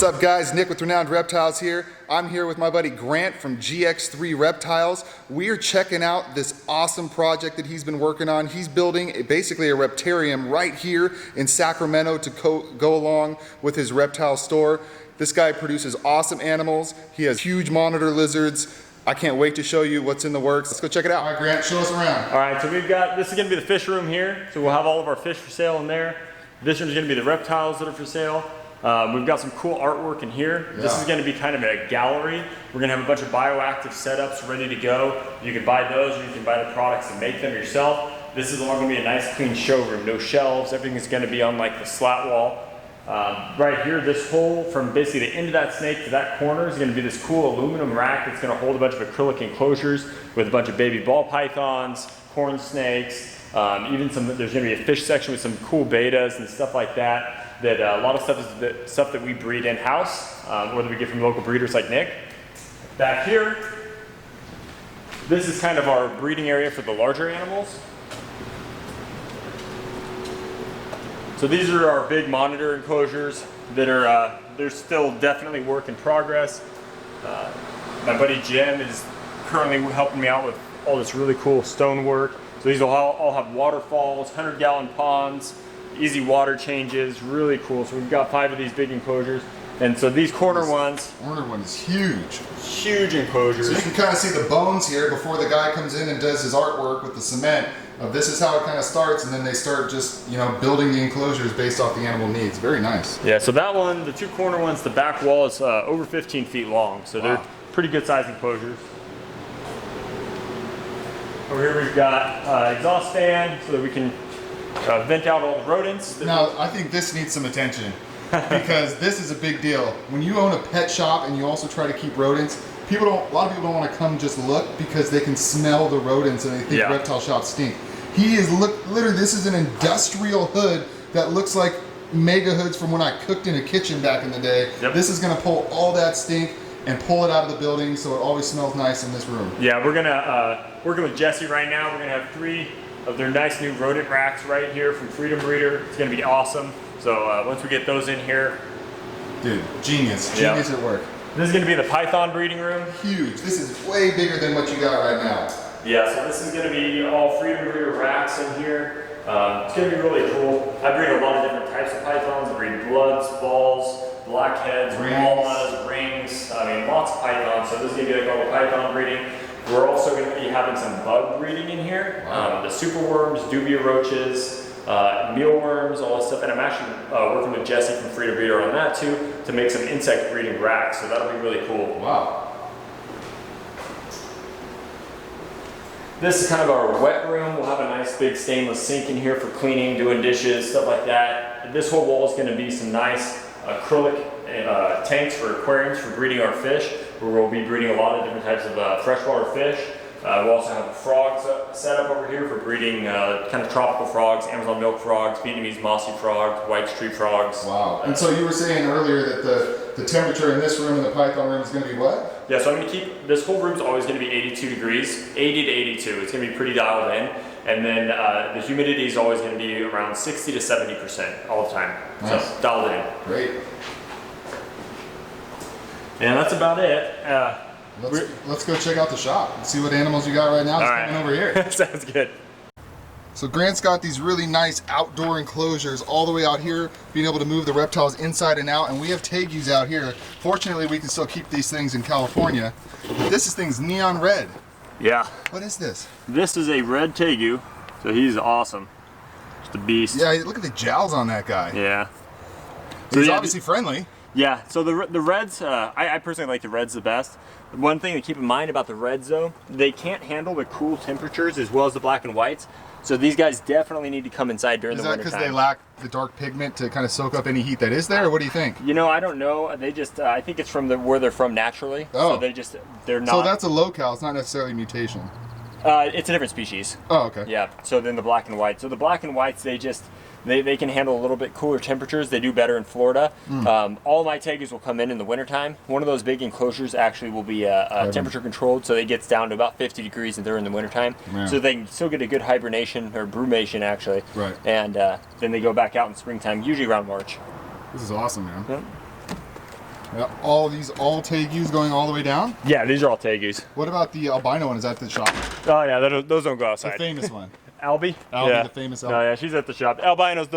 up, guys? Nick with Renowned Reptiles here. I'm here with my buddy Grant from GX3 Reptiles. We are checking out this awesome project that he's been working on. He's building basically a reptarium right here in Sacramento to go along with his reptile store. This guy produces awesome animals. He has huge monitor lizards. I can't wait to show you what's in the works. Let's go check it out. All right, Grant, show us around. All right, so we've got, this is gonna be the fish room here. So we'll have all of our fish for sale in there. This room is gonna be the reptiles that are for sale. We've got some cool artwork in here. Yeah. This is going to be kind of a gallery. We're going to have a bunch of bioactive setups ready to go. You can buy those, or you can buy the products and make them yourself. This is all going to be a nice clean showroom. No shelves. Everything is going to be on like the slat wall. Right here, this hole from basically the end of that snake to that corner is going to be this cool aluminum rack that's going to hold a bunch of acrylic enclosures with a bunch of baby ball pythons, corn snakes, even there's going to be a fish section with some cool betas and stuff like that. That a lot of stuff is the stuff that we breed in-house, or that we get from local breeders like Nick. Back here, this is kind of our breeding area for the larger animals. So these are our big monitor enclosures that are, they're still definitely work in progress. My buddy Jim is currently helping me out with all this really cool stonework. So these will all have waterfalls, 100-gallon ponds, easy water changes, really cool. So we've got 5 of these big enclosures. And so these corner ones. Corner one is huge. Huge enclosures. So you can kind of see the bones here before the guy comes in and does his artwork with the cement. This is how it kind of starts, and then they start just, you know, building the enclosures based off the animal needs. Very nice. Yeah, so that one, the 2 corner ones, the back wall is over 15 feet long. So they're pretty good sized enclosures. Over here we've got exhaust fan so that we can vent out all the rodents. Now, I think this needs some attention because this is a big deal. When you own a pet shop and you also try to keep rodents, a lot of people don't want to come just look because they can smell the rodents and they think reptile shops stink. Literally, this is an industrial hood that looks like mega hoods from when I cooked in a kitchen back in the day. Yep. This is going to pull all that stink and pull it out of the building so it always smells nice in this room. Yeah, we're gonna, working with Jesse right now, we're gonna have 3 of their nice new rodent racks right here from Freedom Breeder. It's gonna be awesome. So once we get those in here. Dude, genius at work. This is gonna be the python breeding room. Huge, this is way bigger than what you got right now. Yeah, so this is gonna be all Freedom Breeder racks in here. It's gonna be really cool. I breed a lot of different types of pythons. I breed bloods, balls, blackheads, walnuts, rings. I mean, lots of pythons. So this is gonna be like all the python breeding. We're also going to be having some bug breeding in here. The superworms, dubia roaches, mealworms, all this stuff. And I'm actually working with Jesse from Freedom Breeder on that too to make some insect breeding racks. So that'll be really cool. Wow. This is kind of our wet room. We'll have a nice big stainless sink in here for cleaning, doing dishes, stuff like that. This whole wall is going to be some nice acrylic tanks for aquariums for breeding our fish, where we'll be breeding a lot of different types of freshwater fish. We'll also have frogs set up over here for breeding kind of tropical frogs, Amazon milk frogs, Vietnamese mossy frogs, white street frogs. Wow. And so you were saying earlier that the temperature in this room and the python room is going to be what? Yeah, so I'm going to keep, this whole room is always going to be 82 degrees, 80 to 82. It's going to be pretty dialed in. And then the humidity is always going to be around 60 to 70% all the time. Nice. So dialed in. Great. And that's about it. Let's go check out the shop and see what animals you got right now. Coming over here. Sounds good. So Grant's got these really nice outdoor enclosures all the way out here, being able to move the reptiles inside and out. And we have tegus out here. Fortunately, we can still keep these things in California. But this thing's neon red. Yeah. What is this? This is a red tegu. So he's awesome. Just a beast. Yeah, look at the jowls on that guy. Yeah. So he's obviously friendly. Yeah, so the reds, I personally like the reds the best. One thing to keep in mind about the reds though, they can't handle the cool temperatures as well as the black and whites. So these guys definitely need to come inside during the winter time. Is that because they lack the dark pigment to kind of soak up any heat that is there, or what do you think? You know, I don't know. They just, I think it's from where they're from naturally. Oh. So they're not. So that's a locale, it's not necessarily a mutation. It's a different species. Oh, okay. Yeah, so then the black and white. So the black and whites, they can handle a little bit cooler temperatures. They do better in Florida. All my tegus will come in the wintertime. One of those big enclosures actually will be temperature controlled, so it gets down to about 50 degrees during the wintertime. Yeah. So they can still get a good hibernation, or brumation actually. Right. And then they go back out in springtime, usually around March. This is awesome, man. Yep. Yeah, all tegus going all the way down? Yeah, these are all tegus. What about the albino one? Is that the shop? Oh yeah, those don't go outside. The famous one. Albie? Albie, the famous Albie. No, yeah, she's at the shop. Albinos,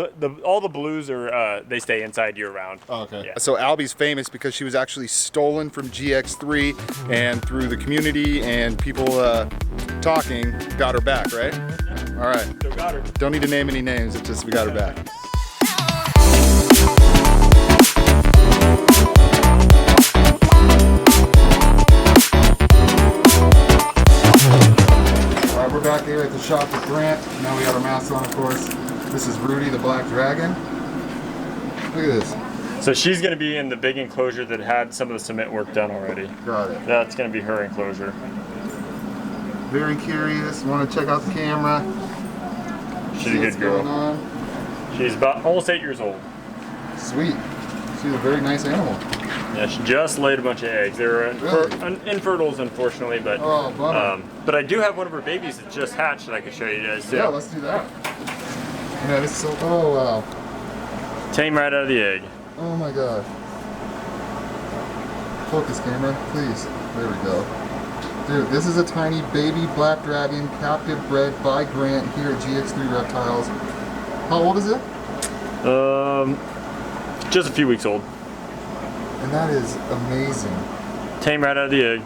all the blues are they stay inside year round. Oh, okay. Yeah. So Albie's famous because she was actually stolen from GX3, and through the community and people talking, got her back, right? Yeah. All right. Still got her. Don't need to name any names. It's just we got her back. We're back here at the shop with Grant. Now we got our masks on, of course. This is Rudy, the black dragon. Look at this. So she's going to be in the big enclosure that had some of the cement work done already. Got it. That's going to be her enclosure. Very curious. Want to check out the camera. She's a good girl. She's about almost 8 years old. Sweet. She's a very nice animal. Yeah, she just laid a bunch of eggs. They were really? infertiles, unfortunately, but but I do have one of her babies that just hatched that I could show you guys too. Yeah, let's do that. Yeah, this is so. Oh wow. Tame right out of the egg. Oh my god. Focus camera, please. There we go. Dude, this is a tiny baby black dragon, captive bred by Grant here at GX3 Reptiles. How old is it? Just a few weeks old. And that is amazing. Tame right out of the egg.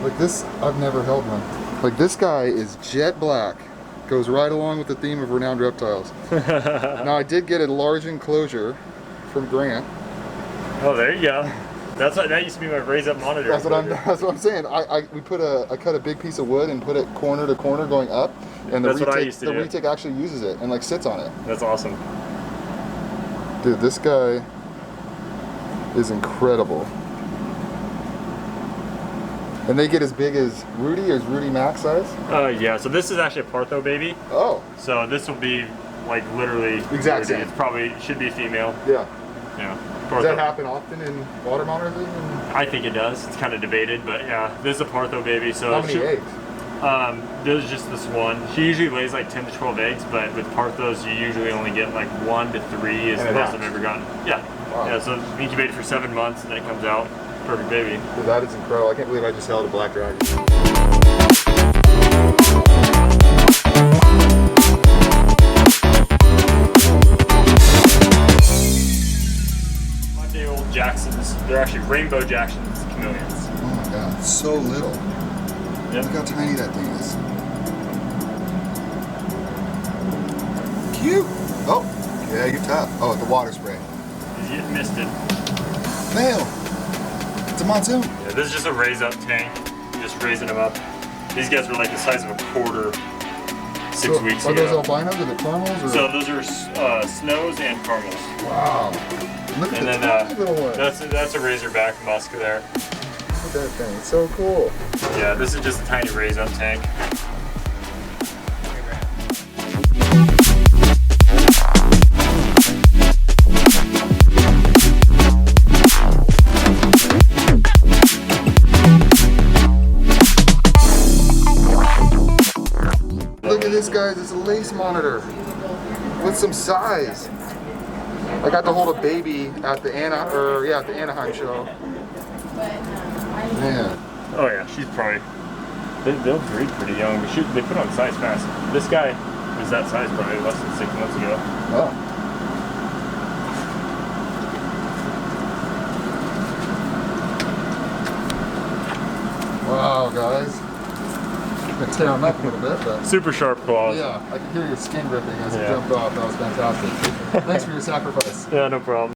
Like this, I've never held one. Like this guy is jet black. Goes right along with the theme of Renowned Reptiles. Now I did get a large enclosure from Grant. Oh, there you go. That used to be my raise up monitor. That's what I'm saying. We I cut a big piece of wood and put it corner to corner going up, and the retake actually uses it and like sits on it. That's awesome. Dude, this guy is incredible. And they get as big as Rudy, or is Rudy max size? Yeah, so this is actually a Partho baby. Oh. So this will be like literally exact same. It's probably should be female. Yeah. Yeah. Does that happen often in water monitors? I think it does. It's kind of debated, but yeah, this is a Partho baby. So how many eggs? There's just this one. She usually lays like 10 to 12 eggs, but with Parthos you usually only get like 1 to 3 is the most I've ever gotten. Yeah. Wow. Yeah, so incubated for 7 months and then it comes out. Perfect baby. Dude, that is incredible. I can't believe I just held a black dragon. Monday-old Jacksons. They're actually rainbow Jacksons chameleons. Oh my god, so little. Yep. Look how tiny that thing is. Cute. Oh, yeah, you're tough. Oh, the water spray. He's getting misted. Male. It's a monsoon. Yeah, this is just a raise up tank. Just raising them up. These guys were like the size of a quarter 6 weeks ago. Are those albinos or the caramels? Or? So those are snows and caramels. Wow. Look at the tiny little one. That's a razorback musk there. Look at that thing. It's so cool. Yeah, this is just a tiny raise up tank. Look at this, guys. It's a lace monitor with some size. I got to hold a baby at the Anaheim show. Man. Oh yeah, she's probably. They'll breed pretty young, but they put on size fast. This guy was that size probably less than 6 months ago. Oh. Wow, guys. I'm gonna tear them up a little bit, but Super sharp claws. yeah, I could hear your skin ripping as it jumped off. That was fantastic. Thanks for your sacrifice. Yeah, no problem.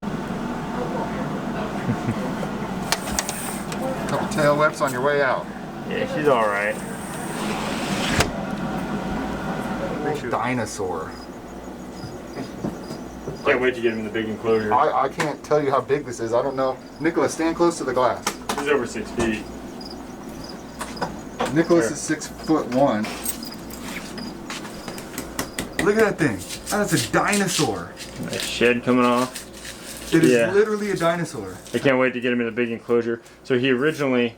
Couple tail whips on your way out. Yeah, she's all right. Dinosaur. Can't wait to get him in the big enclosure. I can't tell you how big this is. I don't know. Nicholas, stand close to the glass. He's over 6 feet. Nicholas is 6'1". Look at that thing. That's a dinosaur. Nice shed coming off. It is literally a dinosaur. I can't wait to get him in the big enclosure. So he originally,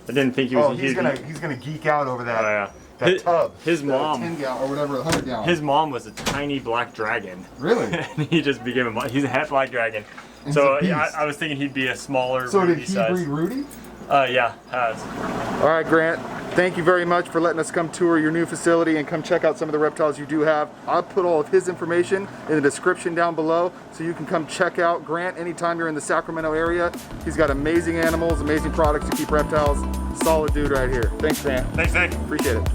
I didn't think he was. Oh, he's gonna geek out over that. Oh yeah. That tub. His mom. 10 gallon or whatever, 100 gallon. His mom was a tiny black dragon. Really? And he just became he's a het black dragon. And So he's a yeah, beast. I was thinking he'd be a smaller So did Rudy he size. breed Rudy? Yeah, has. All right, Grant, thank you very much for letting us come tour your new facility and come check out some of the reptiles you do have. I'll put all of his information in the description down below so you can come check out Grant anytime you're in the Sacramento area. He's got amazing animals, amazing products to keep reptiles. Solid dude right here. Thanks, Grant. Thanks, Nick. Appreciate it.